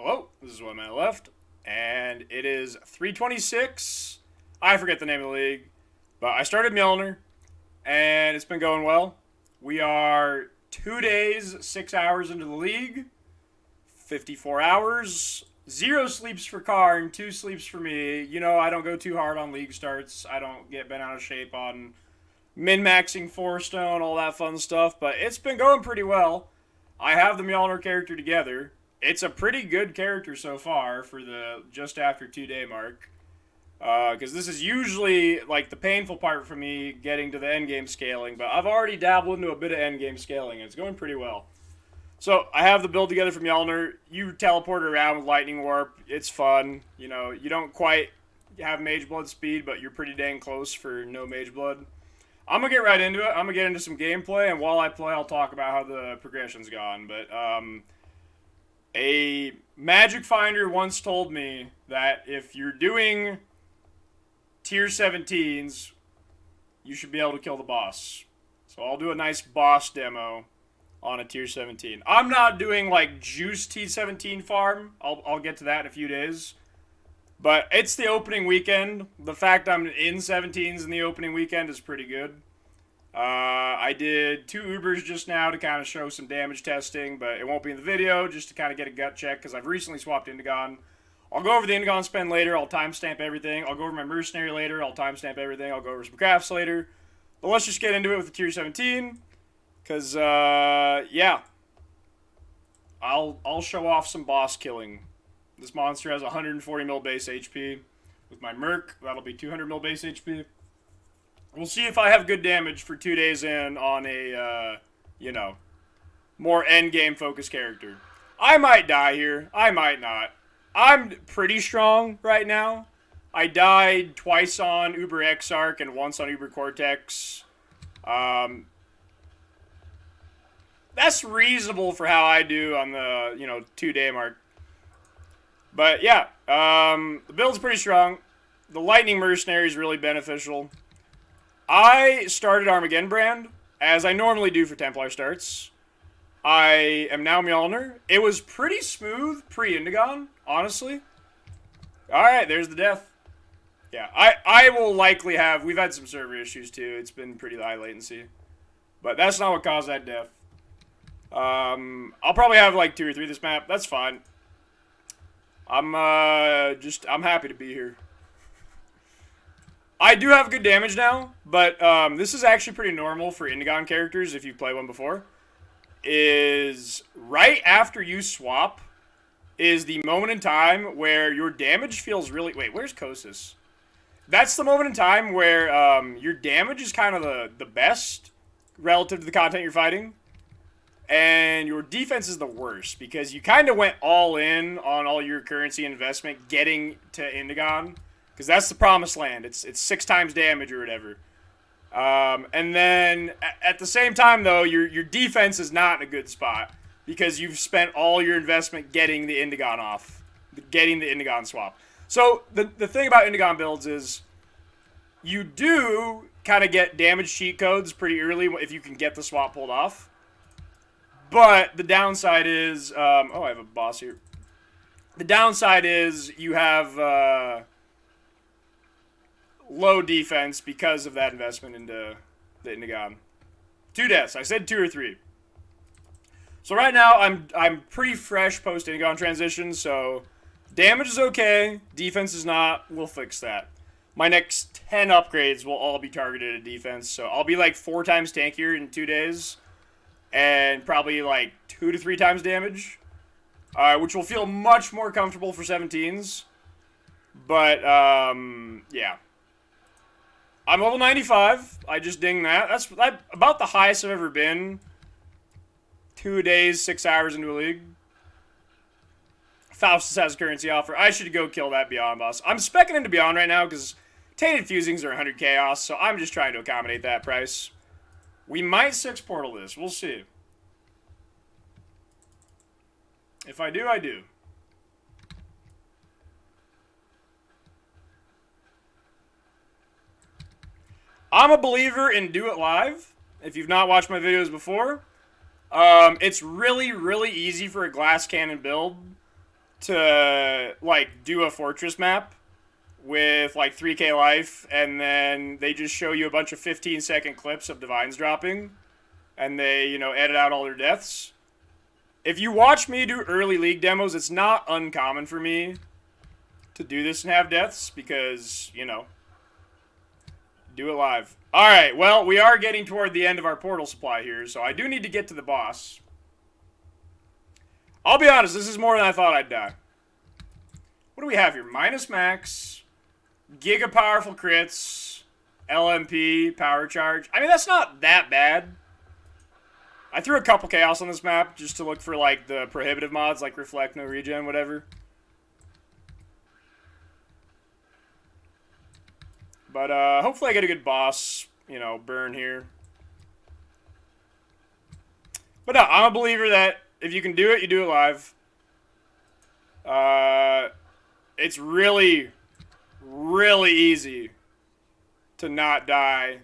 Hello, this is 1 minute left, and it is 326. I forget the name of the league, but I started Mjolner, and it's been going well. We are 2 days, 6 hours into the league, 54 hours, 0 sleeps for Karn, 2 sleeps for me. You know, I don't go too hard on league starts. I don't get bent out of shape on min-maxing 4-stone, all that fun stuff, but it's been going pretty well. I have the Mjolnir character together. It's a pretty good character so far for the just after 2-day mark. Because this is usually like the painful part for me getting to the endgame scaling, but I've already dabbled into a bit of endgame scaling and it's going pretty well. So I have the build together for Mjolnir. You teleport around with Lightning Warp. It's fun. You know, you don't quite have Mage Blood speed, but you're pretty dang close for no Mage Blood. I'm going to get right into it. I'm going to get into some gameplay, and while I play, I'll talk about how the progression's gone. But, a magic finder once told me that if you're doing tier 17s, you should be able to kill the boss. So I'll do a nice boss demo on a tier 17. I'm not doing, like, juice T17 farm. I'll get to that in a few days. But it's the opening weekend. The fact I'm in 17s in the opening weekend is pretty good. I did 2 Ubers just now to kind of show some damage testing, but it won't be in the video, just to kind of get a gut check, because I've recently swapped Indigon. I'll go over the Indigon spend later. I'll timestamp everything. I'll go over my mercenary later. I'll timestamp everything. I'll go over some crafts later. But let's just get into it with the tier 17, because, yeah. I'll show off some boss killing. This monster has 140 mil base HP. With my Merc, that'll be 200 mil base HP. We'll see if I have good damage for 2 days in on a, you know, more endgame focused character. I might die here. I might not. I'm pretty strong right now. I died twice on Uber Exarch and once on Uber Cortex. That's reasonable for how I do on the, 2-day mark. But yeah, the build's pretty strong. The Lightning Mercenary is really beneficial. I started Armageddon brand, as I normally do for Templar starts. I am now Mjolnir. It was pretty smooth pre-Indigon, honestly. Alright, there's the death. Yeah, I will likely have... We've had some server issues too. It's been pretty high latency. But that's not what caused that death. I'll probably have like 2 or 3 this map. That's fine. I'm happy to be here. I do have good damage now, but this is actually pretty normal for Indigon characters if you've played one before. Is right after you swap is the moment in time where your damage feels really... Wait, where's Kosis? That's the moment in time where your damage is kind of the best relative to the content you're fighting. And your defense is the worst, because you kind of went all in on all your currency investment getting to Indigon. Because that's the promised land. It's 6 times damage or whatever. And then, at the same time, though, your defense is not in a good spot. Because you've spent all your investment getting the Indigon off. Getting the Indigon swap. So, the thing about Indigon builds is, you do kind of get damage cheat codes pretty early if you can get the swap pulled off. But the downside is, oh, I have a boss here. The downside is you have low defense because of that investment into the Indigon. 2 deaths. I said 2 or 3. So right now I'm pretty fresh post Indigon transition. So damage is okay. Defense is not. We'll fix that. My next 10 upgrades will all be targeted at defense. So I'll be like 4 times tankier in 2 days. And probably like 2 to 3 times damage, which will feel much more comfortable for 17s. But, yeah. I'm level 95. I just dinged that. That's about the highest I've ever been. 2 days, 6 hours into a league. Faustus has a currency offer. I should go kill that Beyond boss. I'm speccing into Beyond right now because Tainted Fusings are 100 chaos, so I'm just trying to accommodate that price. We might 6 portal this. We'll see. If I do, I do. I'm a believer in do it live. If you've not watched my videos before, it's really, really easy for a glass cannon build. to like do a fortress map with like 3k life, and then they just show you a bunch of 15-second clips of divines dropping, and they, you know, edit out all their deaths. If you watch me do early league demos, it's not uncommon for me to do this and have deaths because, you know, do it live. Alright, well, we are getting toward the end of our portal supply here, so I do need to get to the boss. I'll be honest, this is more than I thought I'd die. What do we have here? Minus max, giga powerful crits, LMP, power charge. I mean, that's not that bad. I threw a couple chaos on this map just to look for, like, the prohibitive mods, like reflect, no regen, whatever. But, hopefully I get a good boss, you know, burn here. But no, I'm a believer that if you can do it, you do it live. It's really, really easy to not die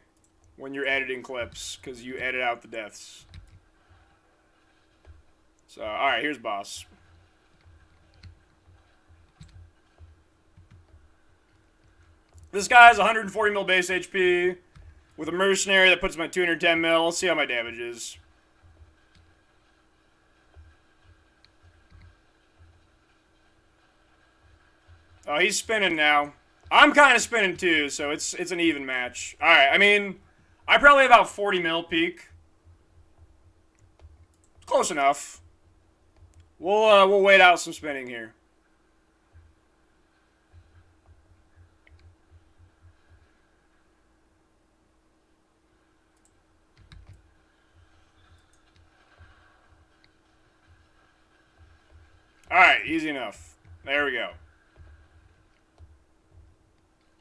when you're editing clips, because you edit out the deaths. So, alright, here's boss. This guy has 140 mil base HP with a mercenary that puts him at 210 mil. Let's see how my damage is. Oh, he's spinning now. I'm kind of spinning too, so it's an even match. All right, I mean, I probably have about 40 mil peak. Close enough. We'll wait out some spinning here. All right, easy enough. There we go.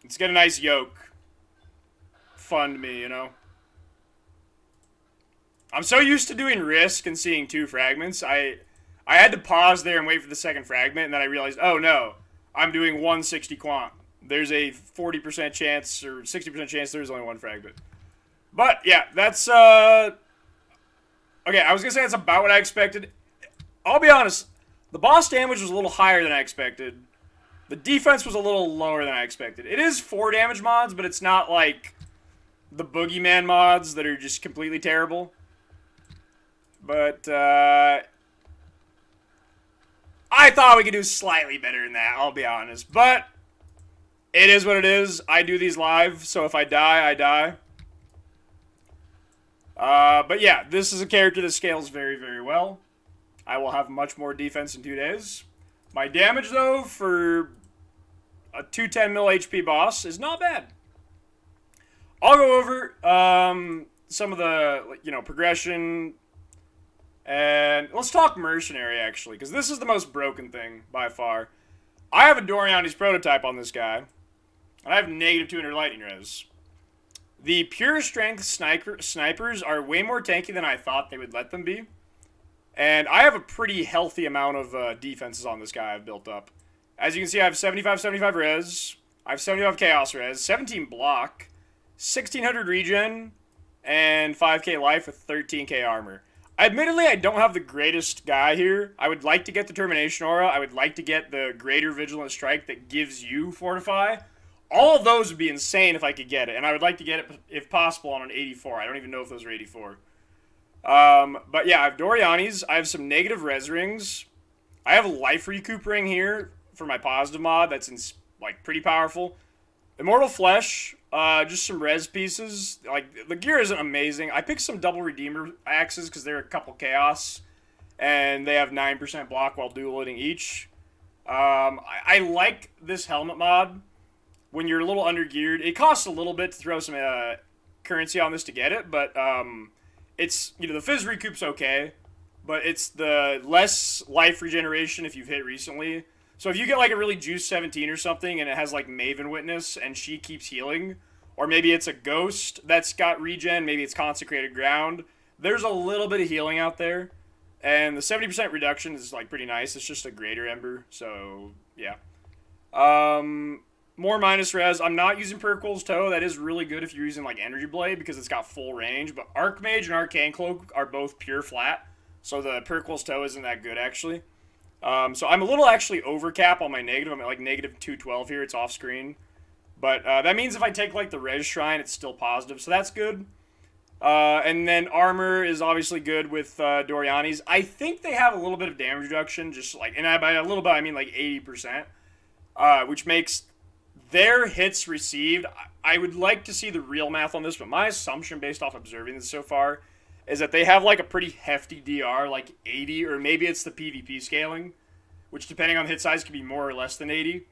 Let's get a nice yoke. Fund me, you know. I'm so used to doing risk and seeing 2 fragments. I had to pause there and wait for the second fragment, and then I realized, oh no, I'm doing 160 quant. There's a 40% chance or 60% chance there's only 1 fragment. But yeah, that's okay, I was gonna say that's about what I expected. I'll be honest, the boss damage was a little higher than I expected. The defense was a little lower than I expected. It is 4 damage mods, but it's not like the boogeyman mods that are just completely terrible. But, I thought we could do slightly better than that, I'll be honest. But, it is what it is. I do these live, so if I die, I die. But yeah, this is a character that scales very, very well. I will have much more defense in 2 days. My damage, though, for a 210 mil HP boss is not bad. I'll go over some of the, you know, progression. And let's talk mercenary, actually, because this is the most broken thing by far. I have a Doriani's prototype on this guy, and I have negative 200 lightning res. The pure strength snipers are way more tanky than I thought they would let them be. And I have a pretty healthy amount of defenses on this guy I've built up. As you can see, I have 75 res, I have 75 chaos res, 17 block, 1600 regen, and 5k life with 13k armor. Admittedly, I don't have the greatest guy here. I would like to get the Termination Aura. I would like to get the Greater Vigilant Strike that gives you Fortify. All of those would be insane if I could get it. And I would like to get it, if possible, on an 84. I don't even know if those are 84. But yeah, I have Doriani's. I have some negative res rings. I have a life recoup ring here for my positive mod. That's like pretty powerful. Immortal Flesh. Just some res pieces. Like, the gear isn't amazing. I picked some double Redeemer axes because they're a couple chaos. And they have 9% block while dual hitting each. I like this helmet mod when you're a little under-geared. It costs a little bit to throw some currency on this to get it, but it's, you know, the Fizz Recoup's okay, but it's the less life regeneration if you've hit recently. So if you get like a really juice 17 or something and it has like Maven Witness and she keeps healing, or maybe it's a Ghost that's got regen, maybe it's Consecrated Ground, there's a little bit of healing out there. And the 70% reduction is like pretty nice. It's just a greater Ember, so yeah. More minus res. I'm not using Perquil's Toe. That is really good if you're using like Energy Blade because it's got full range. But Archmage and Arcane Cloak are both pure flat, so the Perquil's Toe isn't that good actually. So I'm a little actually over cap on my negative. I'm at like negative 212 here. It's off screen. But that means if I take like the res shrine, it's still positive. So that's good. And then armor is obviously good with Doriani's. I think they have a little bit of damage reduction, just like, and by a little bit I mean like 80%, which makes their hits received. I would like to see the real math on this, but my assumption based off observing this so far is that they have like a pretty hefty DR, like 80, or maybe it's the PvP scaling, which depending on hit size could be more or less than 80.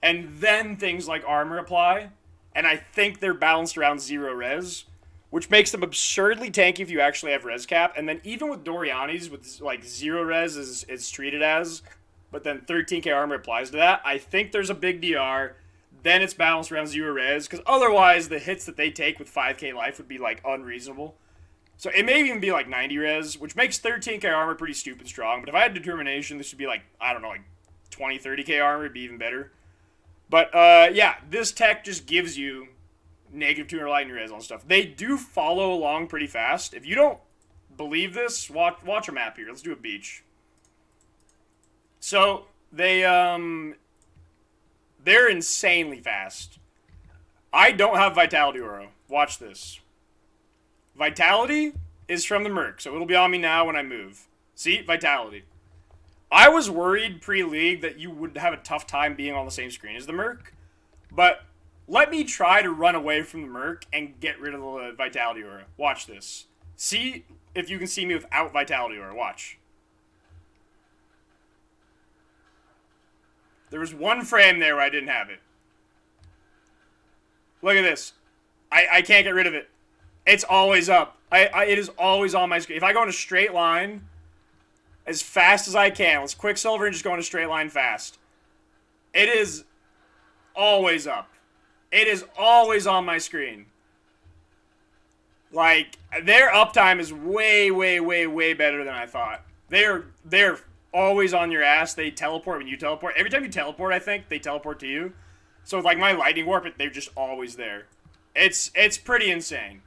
And then things like armor apply, and I think they're balanced around 0 res, which makes them absurdly tanky if you actually have res cap. And then even with Doriani's, with like 0 res is treated as, but then 13k armor applies to that, I think there's a big DR. Then it's balanced around 0 res, because otherwise the hits that they take with 5k life would be like unreasonable. So it may even be like 90 res, which makes 13k armor pretty stupid strong. But if I had determination, this would be like, I don't know, like 20, 30k armor would be even better. But yeah, this tech just gives you negative 200 lightning res on stuff. They do follow along pretty fast. If you don't believe this, watch a map here. Let's do a beach. So they're insanely fast. I don't have Vitality Aura. Watch this. Vitality is from the Merc, so it'll be on me now when I move. See? Vitality. I was worried pre-league that you would have a tough time being on the same screen as the Merc, but let me try to run away from the Merc and get rid of the Vitality Aura. Watch this. See if you can see me without Vitality Aura. Watch. There was one frame there where I didn't have it. Look at this. I can't get rid of it. It's always up. It is always on my screen. If I go in a straight line as fast as I can, let's Quicksilver and just go in a straight line fast. It is always up. It is always on my screen. Like, their uptime is way, way, way, way better than I thought. They're always on your ass. They teleport when you teleport. Every time you teleport, I think, they teleport to you. So, like, my Lightning Warp, they're just always there. It's pretty insane.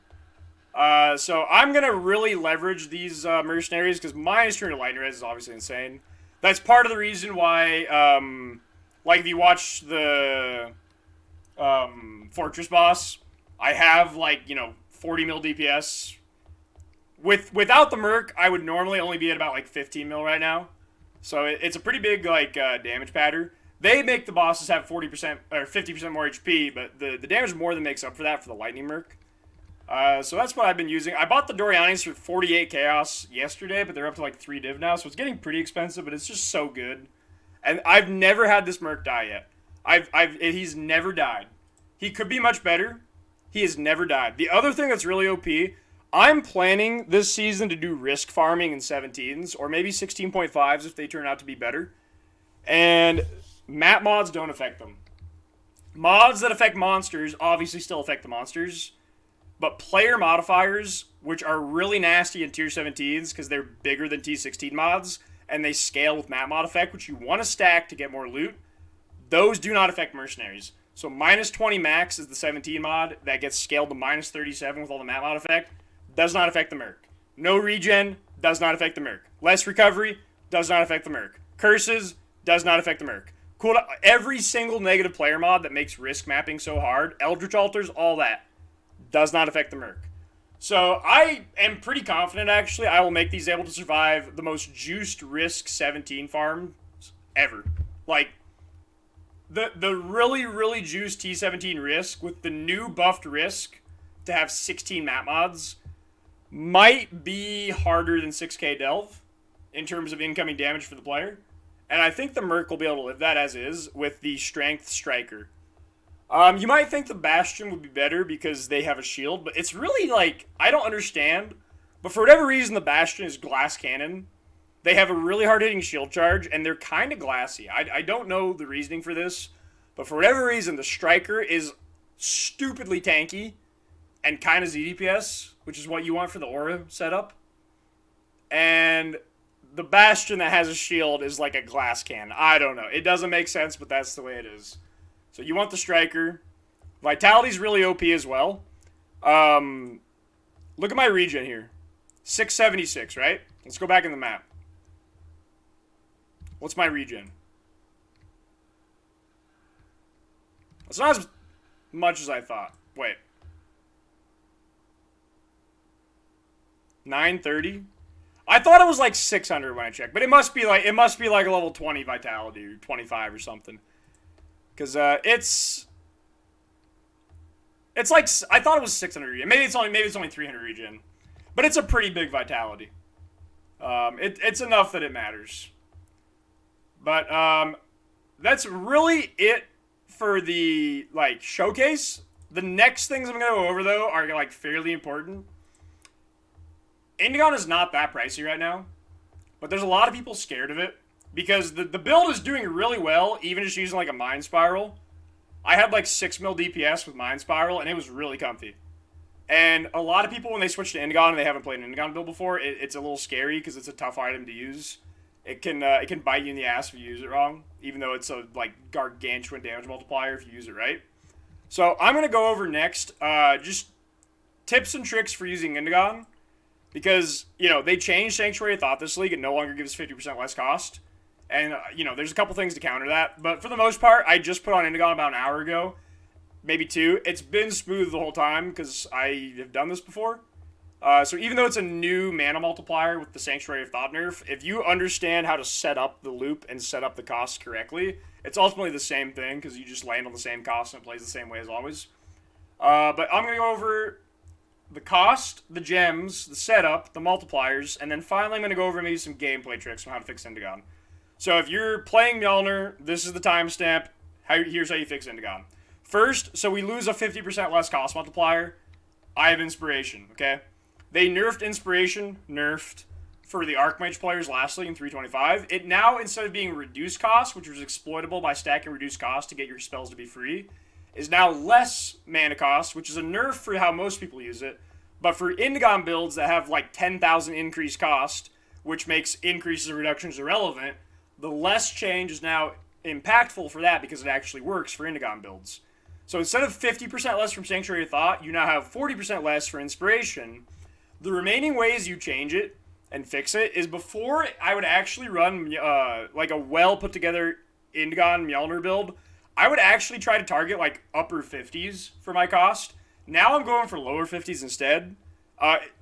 So I'm going to really leverage these mercenaries because my turn to lightning res is obviously insane. That's part of the reason why, like if you watch the Fortress boss, I have like, 40 mil DPS. Without the Merc, I would normally only be at about like 15 mil right now. So it's a pretty big like damage pattern. They make the bosses have 40% or 50% more HP, but the damage more than makes up for that for the Lightning Merc. So that's what I've been using. I bought the Dorianis for 48 Chaos yesterday, but they're up to like 3 div now, so it's getting pretty expensive, but it's just so good. And I've never had this Merc die yet. He's never died. He could be much better. He has never died. The other thing that's really OP, I'm planning this season to do risk farming in 17s, or maybe 16.5s if they turn out to be better. And map mods don't affect them. Mods that affect monsters obviously still affect the monsters. But player modifiers, which are really nasty in tier 17s because they're bigger than T16 mods, and they scale with map mod effect, which you want to stack to get more loot, those do not affect mercenaries. So minus 20 max is the 17 mod that gets scaled to minus 37 with all the map mod effect. Does not affect the Merc. No regen, does not affect the Merc. Less recovery, does not affect the Merc. Curses, does not affect the Merc. Cool. Every single negative player mod that makes risk mapping so hard, Eldritch Altars, all that, does not affect the Merc. So I am pretty confident, actually, I will make these able to survive the most juiced risk 17 farms ever. Like, the really, really juiced T17 risk with the new buffed risk to have 16 map mods might be harder than 6k Delve in terms of incoming damage for the player. And I think the Merc will be able to live that as is with the Strength Striker. You might think the Bastion would be better because they have a shield, but it's really like, I don't understand. But for whatever reason, the Bastion is glass cannon. They have a really hard-hitting shield charge, and they're kind of glassy. I don't know the reasoning for this, but for whatever reason, the Striker is stupidly tanky and kind of ZDPS, which is what you want for the Aura setup. And the Bastion that has a shield is like a glass cannon. I don't know. It doesn't make sense, but that's the way it is. So you want the Striker. Vitality's really OP as well. Look at my regen here. 676, right? Let's go back in the map. What's my regen? It's not as much as I thought. Wait. 930? I thought it was like 600 when I checked, but it must be like a level 20 vitality or 25 or something. Cuz it's like I thought it was 600 regen. Maybe it's only 300 regen. But it's a pretty big vitality. It's enough that it matters. But that's really it for the like showcase. The next things I'm gonna go over though are like fairly important. Indigon is not that pricey right now, but there's a lot of people scared of it because the build is doing really well, even just using like a Mind Spiral. I had like 6 mil DPS with Mind Spiral, and it was really comfy. And a lot of people, when they switch to Indigon and they haven't played an Indigon build before, it's a little scary because it's a tough item to use. It can bite you in the ass if you use it wrong, even though it's a like gargantuan damage multiplier if you use it right. So I'm gonna go over next just tips and tricks for using Indigon, because they changed Sanctuary of Thought this league. It no longer gives 50% less cost, and there's a couple things to counter that. But for the most part, I just put on Indigon about an hour ago. Maybe 2. It's been smooth the whole time because I have done this before. So even though it's a new mana multiplier with the Sanctuary of Thought nerf, if you understand how to set up the loop and set up the costs correctly, it's ultimately the same thing because you just land on the same cost and it plays the same way as always. But I'm going to go over the cost, the gems, the setup, the multipliers, and then finally I'm going to go over maybe some gameplay tricks on how to fix Indigon. So if you're playing Mjolnir, this is the timestamp. Here's how you fix Indigon. First, so we lose a 50% less cost multiplier. I have Inspiration, okay? They nerfed Inspiration, for the Archmage players lastly in 325. It now, instead of being reduced cost, which was exploitable by stacking reduced cost to get your spells to be free, is now less mana cost, which is a nerf for how most people use it. But for Indigon builds that have like 10,000 increased cost, which makes increases and reductions irrelevant, the less change is now impactful for that because it actually works for Indigon builds. So instead of 50% less from Sanctuary of Thought, you now have 40% less for Inspiration. The remaining ways you change it and fix it is before I would actually run like a well put together Indigon Mjolnir build, I would actually try to target like upper 50s for my cost. Now I'm going for lower 50s instead.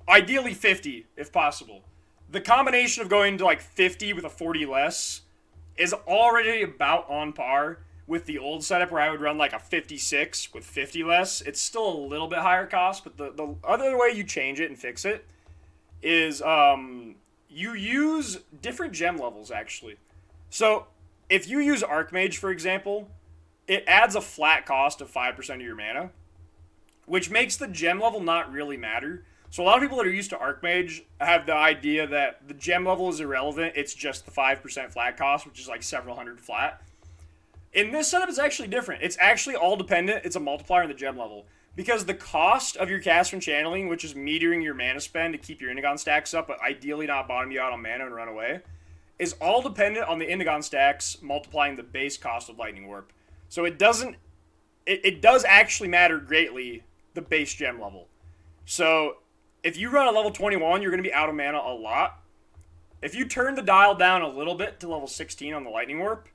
Ideally 50 if possible. The combination of going to like 50 with a 40 less is already about on par with the old setup where I would run like a 56 with 50 less. It's still a little bit higher cost, but the other way you change it and fix it is you use different gem levels, actually. So if you use Archmage, for example, it adds a flat cost of 5% of your mana, which makes the gem level not really matter. So a lot of people that are used to Archmage have the idea that the gem level is irrelevant. It's just the 5% flat cost, which is like several hundred flat. In this setup, it's actually different. It's actually all dependent. It's a multiplier in the gem level. Because the cost of your cast from channeling, which is metering your mana spend to keep your Indigon stacks up, but ideally not bottom you out on mana and run away, is all dependent on the Indigon stacks multiplying the base cost of Lightning Warp. So it does actually matter greatly, the base gem level. So if you run a level 21, you're going to be out of mana a lot. If you turn the dial down a little bit to level 16 on the Lightning Warp,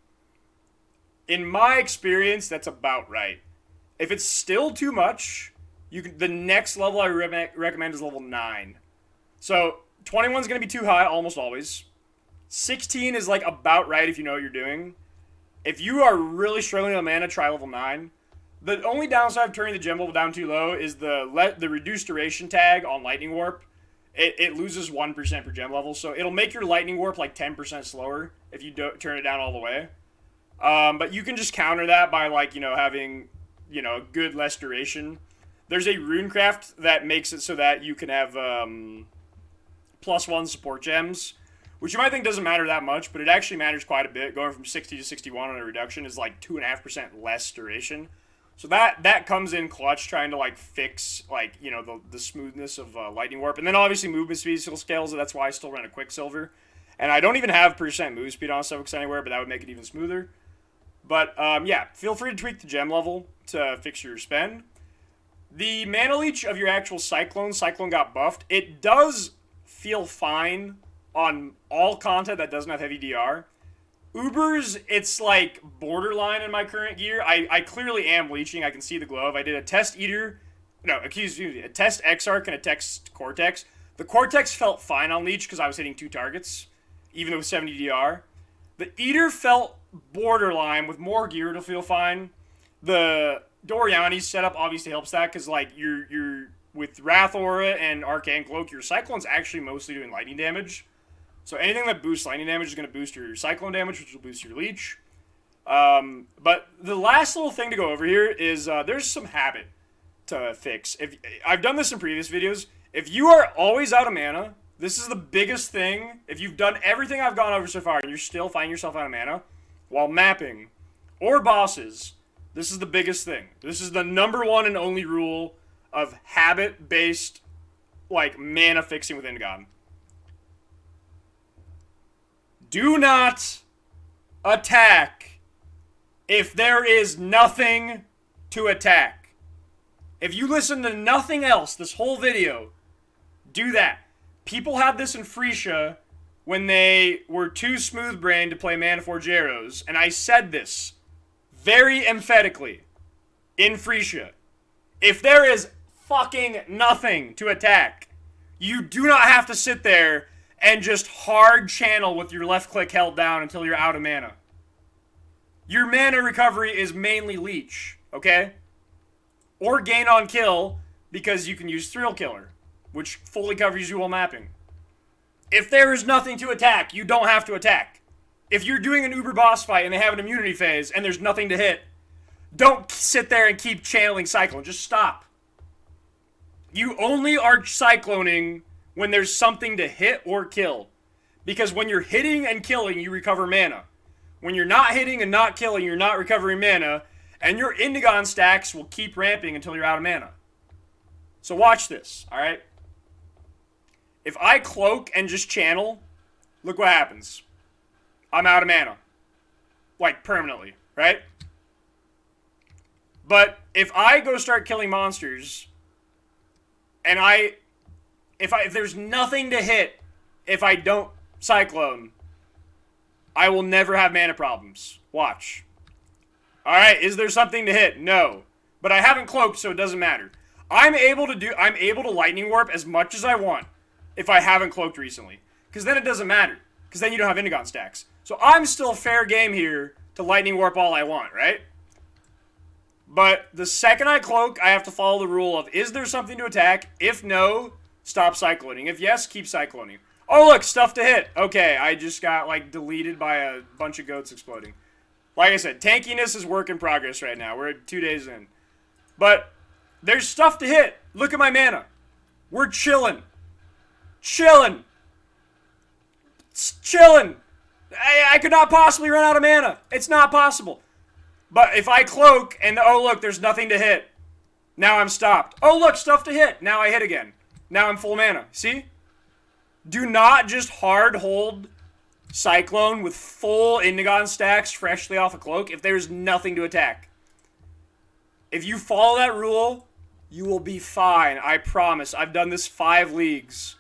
in my experience, that's about right. If it's still too much, the next level I recommend is level 9. So 21 is going to be too high almost always. 16 is like about right if you know what you're doing. If you are really struggling with mana, try level 9. The only downside of turning the gem level down too low is the reduced duration tag on Lightning Warp. It loses 1% per gem level, so it'll make your Lightning Warp like 10% slower if you turn it down all the way. But you can just counter that by like, having, a good less duration. There's a runecraft that makes it so that you can have +1 support gems, which you might think doesn't matter that much, but it actually matters quite a bit. Going from 60 to 61 on a reduction is like 2.5% less duration. So that comes in clutch, trying to like fix like, the smoothness of Lightning Warp. And then obviously movement speed still scales, so that's why I still run a Quicksilver. And I don't even have % move speed on Suffix anywhere, but that would make it even smoother. But, yeah, feel free to tweak the gem level to fix your spend. The mana leech of your actual Cyclone got buffed. It does feel fine on all content that doesn't have heavy DR. Ubers, it's like borderline in my current gear. I clearly am leeching. I can see the glove. I did a test eater. No, excuse me. A test Exarch and a test Cortex. The Cortex felt fine on leech because I was hitting 2 targets, even though it was 70 DR. The eater felt borderline. With more gear, it'll feel fine. The Doriani's setup obviously helps that because like you're with Wrath Aura and Arcane Cloak, your Cyclone's actually mostly doing lightning damage. So anything that boosts lightning damage is going to boost your Cyclone damage, which will boost your Leech. But the last little thing to go over here is there's some habit to fix. If I've done this in previous videos. If you are always out of mana, this is the biggest thing. If you've done everything I've gone over so far and you're still finding yourself out of mana while mapping or bosses, this is the biggest thing. This is the number one and only rule of habit-based, like, mana fixing with indigon. Do not attack if there is nothing to attack. If you listen to nothing else this whole video, do that. People had this in Frisia when they were too smooth-brained to play Mana Forge Arrows, and I said this very emphatically in Frisia. If there is fucking nothing to attack, you do not have to sit there and just hard channel with your left click held down until you're out of mana. Your mana recovery is mainly leech, okay? Or gain on kill, because you can use Thrill Killer, which fully covers you while mapping. If there is nothing to attack, you don't have to attack. If you're doing an Uber boss fight and they have an immunity phase and there's nothing to hit, don't sit there and keep channeling Cyclone. Just stop. You only are cycloning when there's something to hit or kill. Because when you're hitting and killing, you recover mana. When you're not hitting and not killing, you're not recovering mana. And your indigon stacks will keep ramping until you're out of mana. So watch this, alright? If I cloak and just channel, look what happens. I'm out of mana. Like, permanently, right? But if I go start killing monsters, and if there's nothing to hit, if I don't cyclone, I will never have mana problems. Watch. Alright, is there something to hit? No. But I haven't cloaked, so it doesn't matter. I'm able to lightning warp as much as I want if I haven't cloaked recently. Because then it doesn't matter. Because then you don't have indigon stacks. So I'm still fair game here to lightning warp all I want, right? But the second I cloak, I have to follow the rule of, is there something to attack? If no, stop cycloning. If yes, keep cycloning. Oh look, stuff to hit. Okay, I just got like deleted by a bunch of goats exploding. Like I said, tankiness is work in progress right now. We're 2 days in. But there's stuff to hit. Look at my mana. We're chilling. Chilling. Chilling. I could not possibly run out of mana. It's not possible. But if I cloak and, oh look, there's nothing to hit. Now I'm stopped. Oh look, stuff to hit. Now I hit again. Now I'm full mana. See? Do not just hard hold Cyclone with full indigon stacks freshly off a cloak if there's nothing to attack. If you follow that rule, you will be fine. I promise. I've done this 5 leagues.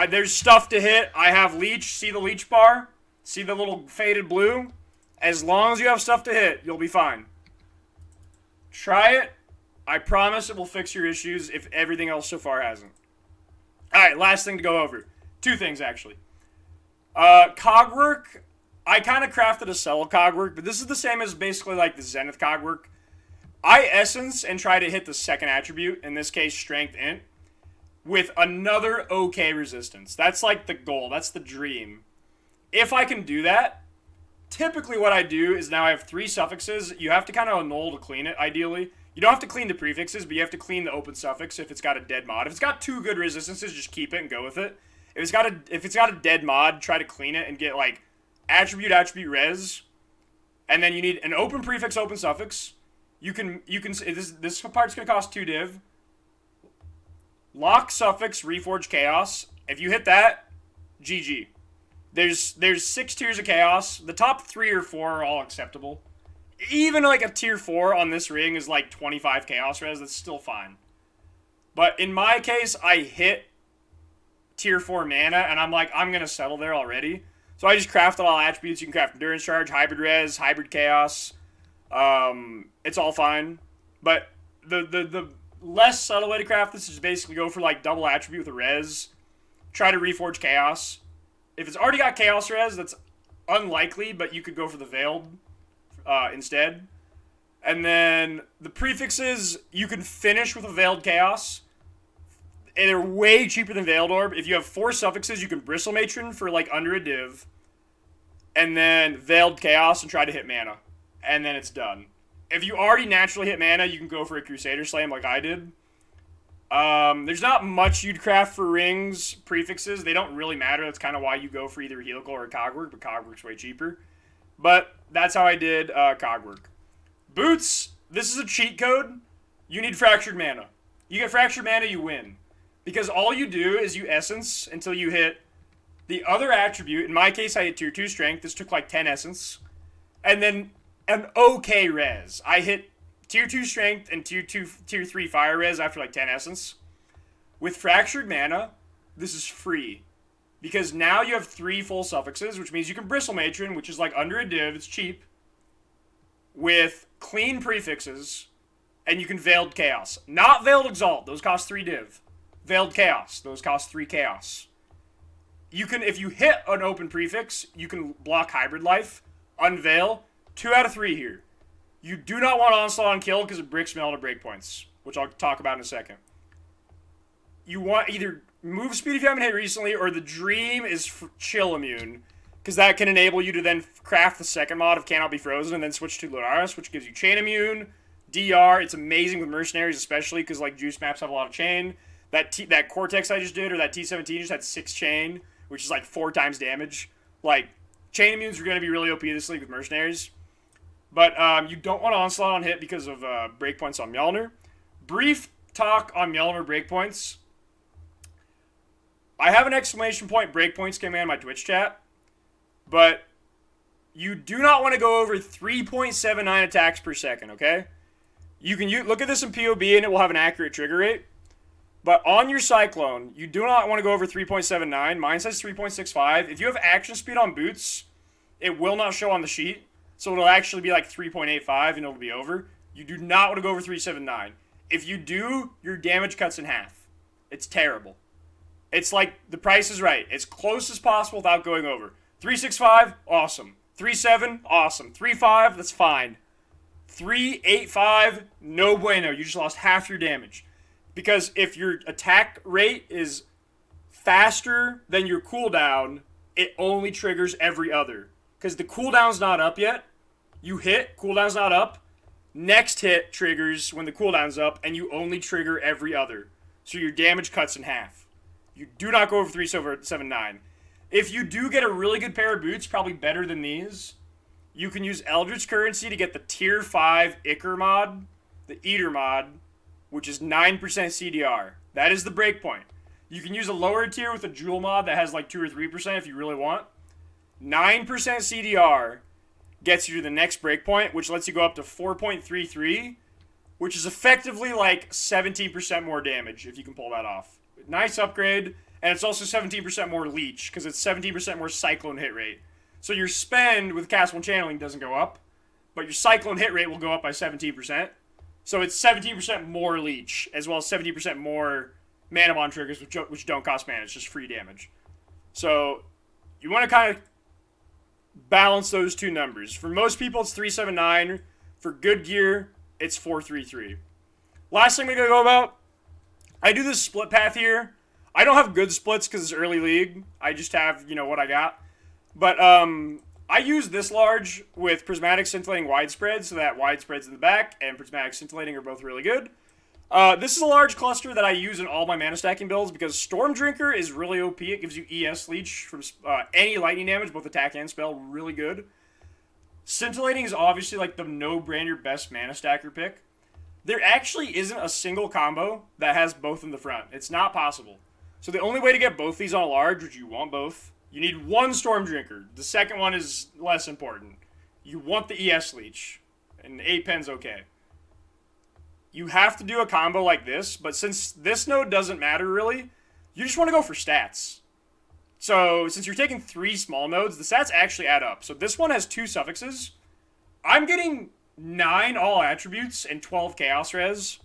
There's stuff to hit. I have leech. See the leech bar? See the little faded blue? As long as you have stuff to hit, you'll be fine. Try it. I promise it will fix your issues if everything else so far hasn't. Alright, last thing to go over. 2 things, actually. Cogwork. I kind of crafted a cell cogwork, but this is the same as basically like the Zenith cogwork. I essence and try to hit the second attribute, in this case, strength int, with another okay resistance. That's like the goal. That's the dream. If I can do that, typically what I do is now I have 3 suffixes. You have to kind of annul to clean it, ideally. You don't have to clean the prefixes, but you have to clean the open suffix if it's got a dead mod. If it's got 2 good resistances, just keep it and go with it. If it's got a dead mod, try to clean it and get like attribute res, and then you need an open prefix, open suffix. You can this part's gonna cost 2 div. Lock suffix, reforge chaos. If you hit that, GG. There's 6 tiers of chaos. The top 3 or 4 are all acceptable. Even like a tier 4 on this ring is like 25 chaos res. That's still fine. But in my case, I hit tier 4 mana, and I'm like, I'm gonna settle there already. So I just crafted all attributes. You can craft endurance charge, hybrid res, hybrid chaos. It's all fine. But the less subtle way to craft this is basically go for like double attribute with a res. Try to reforge chaos. If it's already got chaos res, that's unlikely, but you could go for the veiled instead. And then the prefixes, you can finish with a veiled chaos. And they're way cheaper than veiled orb. If you have 4 suffixes, you can bristle matron for like under a div. And then veiled chaos and try to hit mana. And then it's done. If you already naturally hit mana, you can go for a Crusader Slam like I did. There's not much you'd craft for rings, prefixes. They don't really matter. That's kind of why you go for either helical or cogwork, but cogwork's way cheaper. But that's how I did cogwork. Boots, this is a cheat code. You need fractured mana. You get fractured mana, you win. Because all you do is you essence until you hit the other attribute. In my case, I hit tier 2 strength. This took like 10 essence. And then an okay res. I hit tier 2 strength and tier 3 fire res after like 10 essence. With fractured mana, this is free. Because now you have 3 full suffixes, which means you can bristle matron, which is like under a div, it's cheap. With clean prefixes, and you can veiled chaos. Not veiled exalt, those cost 3 div. Veiled chaos, those cost 3 chaos. You can, if you hit an open prefix, you can block hybrid life, unveil, 2 out of 3 here. You do not want onslaught on kill because it bricks Mjolner breakpoints, which I'll talk about in a second. You want either move speed if you haven't hit recently, or the dream is chill immune, because that can enable you to then craft the second mod of Cannot Be Frozen and then switch to Lunaris, which gives you chain immune, DR. It's amazing with mercenaries, especially because like juice maps have a lot of chain. That Cortex I just did, or that T17 just had 6 chain, which is like 4 times damage. Like, chain immunes are going to be really OP this league with mercenaries. But you don't want onslaught on hit because of breakpoints on Mjolnir. Brief talk on Mjolnir breakpoints. I have an exclamation point breakpoints command in my Twitch chat, but you do not want to go over 3.79 attacks per second, okay? You can look at this in POB and it will have an accurate trigger rate. But on your Cyclone, you do not want to go over 3.79. Mine says 3.65. If you have action speed on boots, it will not show on the sheet. So it'll actually be like 3.85 and it'll be over. You do not want to go over 3.79. If you do, your damage cuts in half. It's terrible. It's like the price is right. As close as possible without going over. 3.65, awesome. 3.7, awesome. 3.5, that's fine. 3.85, no bueno. You just lost half your damage. Because if your attack rate is faster than your cooldown, it only triggers every other. Because the cooldown's not up yet. You hit, cooldown's not up. Next hit triggers when the cooldown's up, and you only trigger every other. So your damage cuts in half. You do not go over 3.79. If you do get a really good pair of boots, probably better than these, you can use Eldritch Currency to get the tier 5 Ichor mod, the Eater mod, which is 9% CDR. That is the breakpoint. You can use a lower tier with a Jewel mod that has like 2 or 3% if you really want. 9% CDR gets you to the next breakpoint, which lets you go up to 4.33, which is effectively like 17% more damage if you can pull that off. Nice upgrade, and it's also 17% more leech, because it's 17% more Cyclone hit rate. So your spend with Castable Channeling doesn't go up, but your Cyclone hit rate will go up by 17%. So it's 17% more leech, as well as 17% more mana bond triggers, which don't cost mana. It's just free damage. So you want to kind of balance those two numbers. For most people, it's 3.79. For good gear, it's 4.33. Last thing we're going to go about, I do this split path here. I don't have good splits because it's early league. I just have, what I got. But I use this large with Prismatic Scintillating Widespread, so that Widespread's in the back, and Prismatic Scintillating are both really good. This is a large cluster that I use in all my mana stacking builds because Storm Drinker is really OP. It gives you ES Leech from any lightning damage, both attack and spell, really good. Scintillating is obviously like the no-brainer best mana stacker pick. There actually isn't a single combo that has both in the front. It's not possible. So the only way to get both these on a large, which you want both, you need one Storm Drinker. The second one is less important. You want the ES Leech, and 8 pen's okay. You have to do a combo like this, but since this node doesn't matter really, you just want to go for stats. So since you're taking 3 small nodes, the stats actually add up. So this one has 2 suffixes. I'm getting 9 all attributes and 12 chaos res,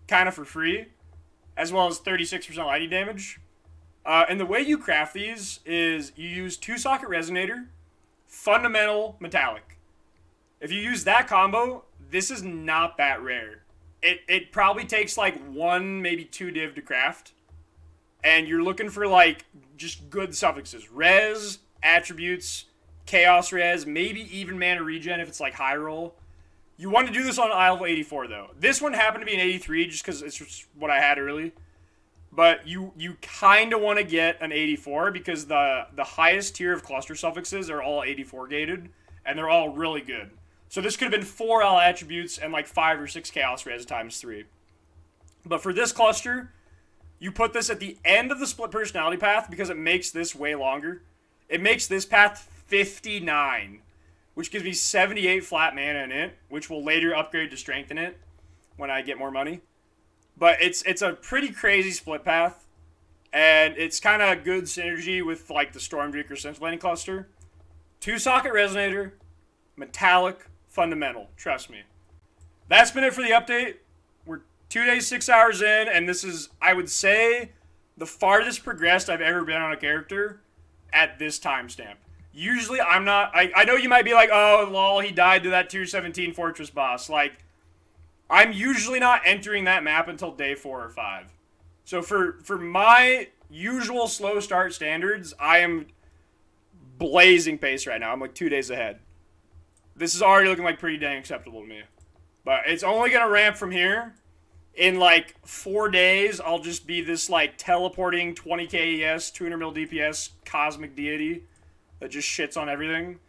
kind of for free, as well as 36% lightning damage. And the way you craft these is you use 2-socket resonator, fundamental metallic. If you use that combo, this is not that rare. It probably takes like 1, maybe 2 div to craft. And you're looking for like just good suffixes. Res, attributes, chaos res, maybe even mana regen if it's like high roll. You want to do this on Isle of 84 though. This one happened to be an 83 just because it's just what I had early. But you kind of want to get an 84 because the highest tier of cluster suffixes are all 84 gated. And they're all really good. So this could have been 4 L attributes and like 5 or 6 chaos res times 3. But for this cluster, you put this at the end of the split personality path because it makes this way longer. It makes this path 59, which gives me 78 flat mana in it, which will later upgrade to strengthen it when I get more money. But it's a pretty crazy split path, and it's kind of good synergy with like the Stormdreaker Scintillating cluster. 2-socket resonator, metallic, fundamental. Trust me. That's been it for the update. We're 2 days, 6 hours in, and this is, I would say, the farthest progressed I've ever been on a character at this timestamp. Usually, I'm not... I know you might be like, oh, lol, he died to that tier 17 fortress boss. Like, I'm usually not entering that map until day 4 or 5. So for my usual slow start standards, I am blazing pace right now. I'm like 2 days ahead. This is already looking like pretty dang acceptable to me. But it's only going to ramp from here. In like 4 days, I'll just be this like teleporting 20k ES, 200 mil DPS cosmic deity that just shits on everything.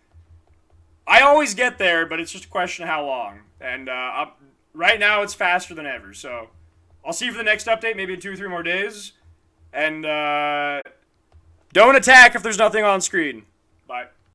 I always get there, but it's just a question of how long. And right now, it's faster than ever. So I'll see you for the next update, maybe in 2 or 3 more days. And don't attack if there's nothing on screen.